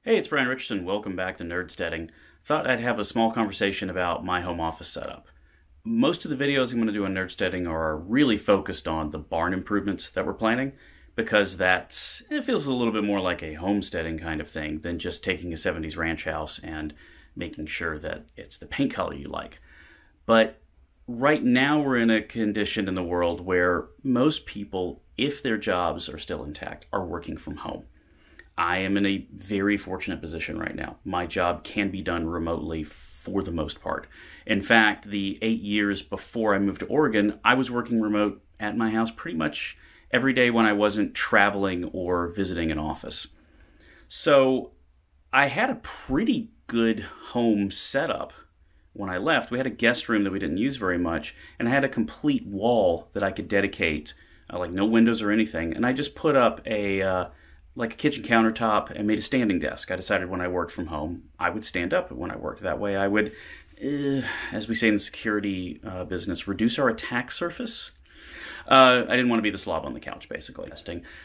Hey, it's Brian Richardson. Welcome back to NerdSteading. Thought I'd have a small conversation about my home office setup. Most of the videos I'm going to do on NerdSteading are really focused on the barn improvements that we're planning, because it feels a little bit more like a homesteading kind of thing than just taking a 70s ranch house and making sure that it's the paint color you like. But right now we're in a condition in the world where most people, if their jobs are still intact, are working from home. I am in a very fortunate position right now. My job can be done remotely for the most part. In fact, the 8 years before I moved to Oregon, I was working remote at my house pretty much every day when I wasn't traveling or visiting an office. So I had a pretty good home setup when I left. We had a guest room that we didn't use very much, and I had a complete wall that I could dedicate, like no windows or anything, and I just put up a kitchen countertop and made a standing desk. I decided when I worked from home, I would stand up when I worked. That way I would, as we say in the security business, reduce our attack surface. I didn't want to be the slob on the couch, basically.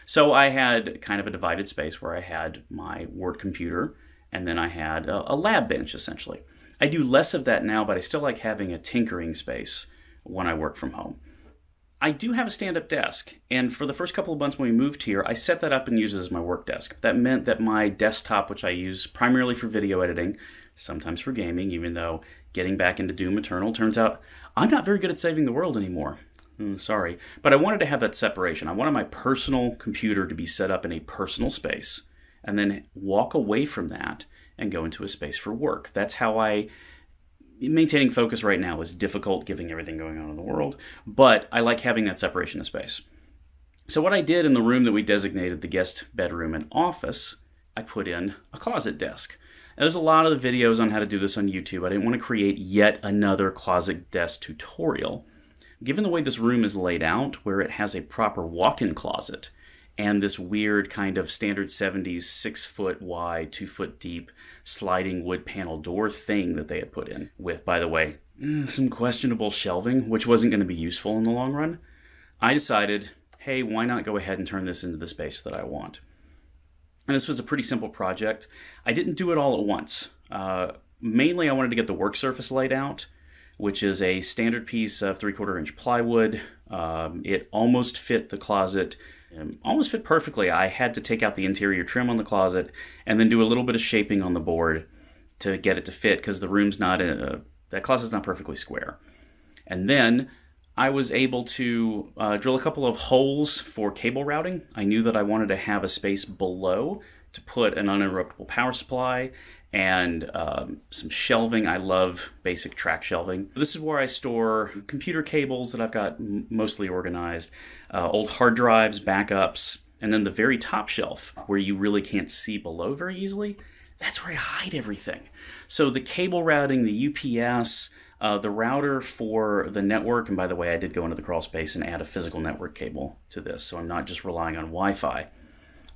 So I had kind of a divided space where I had my work computer, and then I had a lab bench, essentially. I do less of that now, but I still like having a tinkering space when I work from home. I do have a stand-up desk, and for the first couple of months when we moved here, I set that up and used it as my work desk. That meant that my desktop, which I use primarily for video editing, sometimes for gaming, even though getting back into Doom Eternal, turns out I'm not very good at saving the world anymore. Sorry. But I wanted to have that separation. I wanted my personal computer to be set up in a personal space, and then walk away from that and go into a space for work. That's how maintaining focus right now is difficult given everything going on in the world, but I like having that separation of space. So what I did in the room that we designated the guest bedroom and office, I put in a closet desk. Now, there's a lot of the videos on how to do this on YouTube. I didn't want to create yet another closet desk tutorial. Given the way this room is laid out, where it has a proper walk-in closet, and this weird kind of standard 70s 6 foot wide, 2 foot deep sliding wood panel door thing that they had put in with, by the way, some questionable shelving, which wasn't going to be useful in the long run, I decided, hey, why not go ahead and turn this into the space that I want? And this was a pretty simple project. I didn't do it all at once. Mainly I wanted to get the work surface laid out, which is a standard piece of 3/4 inch plywood. It almost fit the closet. Almost fit perfectly. I had to take out the interior trim on the closet and then do a little bit of shaping on the board to get it to fit, because the room's that closet's not perfectly square. And then I was able to drill a couple of holes for cable routing. I knew that I wanted to have a space below to put an uninterruptible power supply and some shelving. I love basic track shelving. This is where I store computer cables that I've got mostly organized, old hard drives, backups, and then the very top shelf where you really can't see below very easily, that's where I hide everything. So the cable routing, the UPS, the router for the network, and by the way, I did go into the crawl space and add a physical network cable to this, so I'm not just relying on Wi-Fi.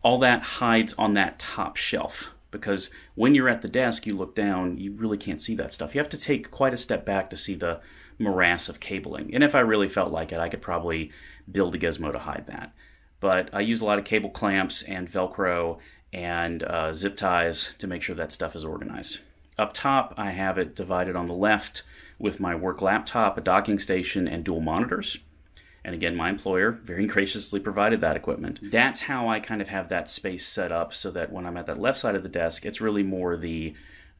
All that hides on that top shelf, because when you're at the desk, you look down, you really can't see that stuff. You have to take quite a step back to see the morass of cabling. And if I really felt like it, I could probably build a gizmo to hide that. But I use a lot of cable clamps and Velcro and zip ties to make sure that stuff is organized. Up top, I have it divided on the left with my work laptop, a docking station, and dual monitors. And again, my employer very graciously provided that equipment. That's how I kind of have that space set up, so that when I'm at that left side of the desk, it's really more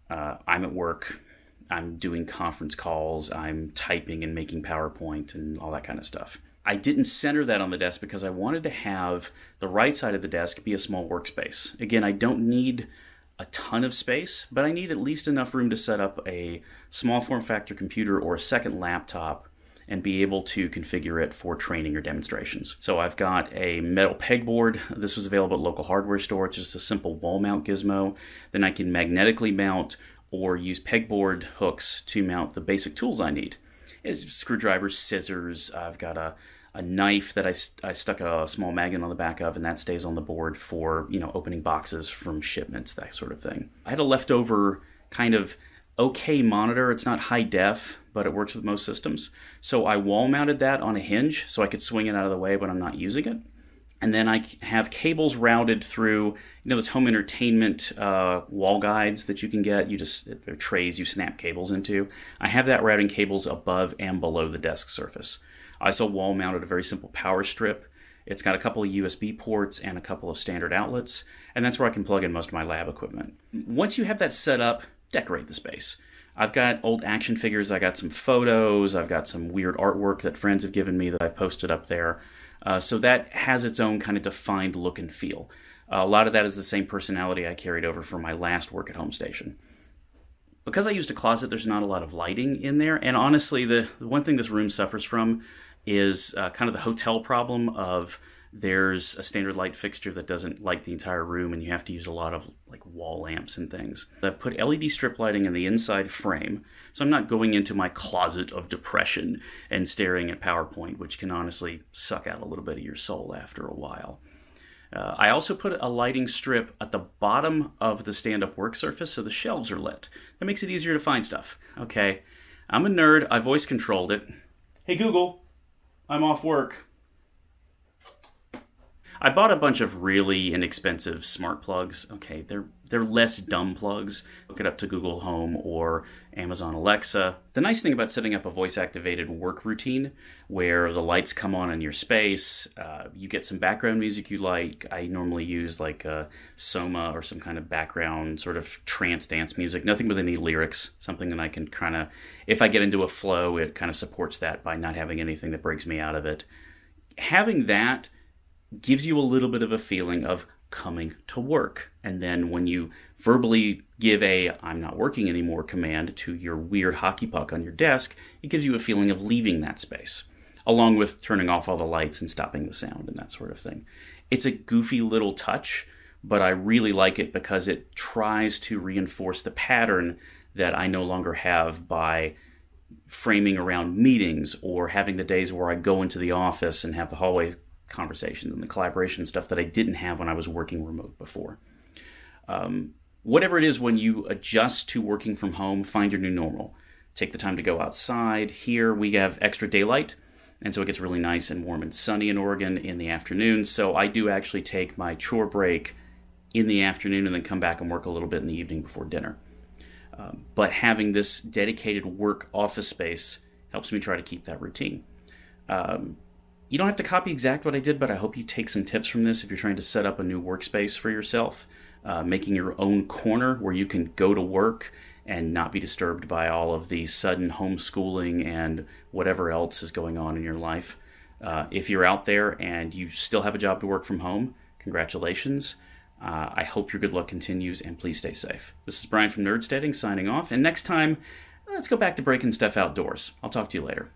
I'm at work, I'm doing conference calls, I'm typing and making PowerPoint and all that kind of stuff. I didn't center that on the desk because I wanted to have the right side of the desk be a small workspace. Again, I don't need a ton of space, but I need at least enough room to set up a small form factor computer or a second laptop and be able to configure it for training or demonstrations. So I've got a metal pegboard. This was available at local hardware store. It's just a simple wall mount gizmo. Then I can magnetically mount or use pegboard hooks to mount the basic tools I need. It's screwdrivers, scissors. I've got a knife that I stuck a small magnet on the back of, and that stays on the board for, opening boxes from shipments, that sort of thing. I had a leftover kind of okay monitor. It's not high def, but it works with most systems. So I wall mounted that on a hinge so I could swing it out of the way when I'm not using it. And then I have cables routed through, those home entertainment wall guides that you can get. They're trays you snap cables into. I have that routing cables above and below the desk surface. I also wall mounted a very simple power strip. It's got a couple of USB ports and a couple of standard outlets, and that's where I can plug in most of my lab equipment. Once you have that set up, decorate the space. I've got old action figures, I got some photos, I've got some weird artwork that friends have given me that I've posted up there. So that has its own kind of defined look and feel. A lot of that is the same personality I carried over from my last work at home station. Because I used a closet, there's not a lot of lighting in there. And honestly, the one thing this room suffers from is kind of the hotel problem of there's a standard light fixture that doesn't light the entire room, and you have to use a lot of wall lamps and things. I put LED strip lighting in the inside frame, so I'm not going into my closet of depression and staring at PowerPoint, which can honestly suck out a little bit of your soul after a while. I also put a lighting strip at the bottom of the stand-up work surface so the shelves are lit. That makes it easier to find stuff. Okay, I'm a nerd. I voice controlled it. Hey Google, I'm off work. I bought a bunch of really inexpensive smart plugs. Okay, they're less dumb plugs. Hook it up to Google Home or Amazon Alexa. The nice thing about setting up a voice-activated work routine where the lights come on in your space, you get some background music you like. I normally use Soma or some kind of background sort of trance dance music. Nothing with any lyrics. Something that I can kind of, if I get into a flow, it kind of supports that by not having anything that breaks me out of it. Having that gives you a little bit of a feeling of coming to work. And then when you verbally give a "I'm not working anymore" command to your weird hockey puck on your desk, it gives you a feeling of leaving that space, along with turning off all the lights and stopping the sound and that sort of thing. It's a goofy little touch, but I really like it because it tries to reinforce the pattern that I no longer have by framing around meetings or having the days where I go into the office and have the hallway conversations and the collaboration and stuff that I didn't have when I was working remote before. Whatever it is, when you adjust to working from home, find your new normal. Take the time to go outside. Here we have extra daylight, and so it gets really nice and warm and sunny in Oregon in the afternoon. So I do actually take my chore break in the afternoon and then come back and work a little bit in the evening before dinner. But having this dedicated work office space helps me try to keep that routine. You don't have to copy exactly what I did, but I hope you take some tips from this if you're trying to set up a new workspace for yourself, making your own corner where you can go to work and not be disturbed by all of the sudden homeschooling and whatever else is going on in your life. If you're out there and you still have a job to work from home, congratulations. I hope your good luck continues, and please stay safe. This is Brian from NerdSteading signing off, and next time, let's go back to breaking stuff outdoors. I'll talk to you later.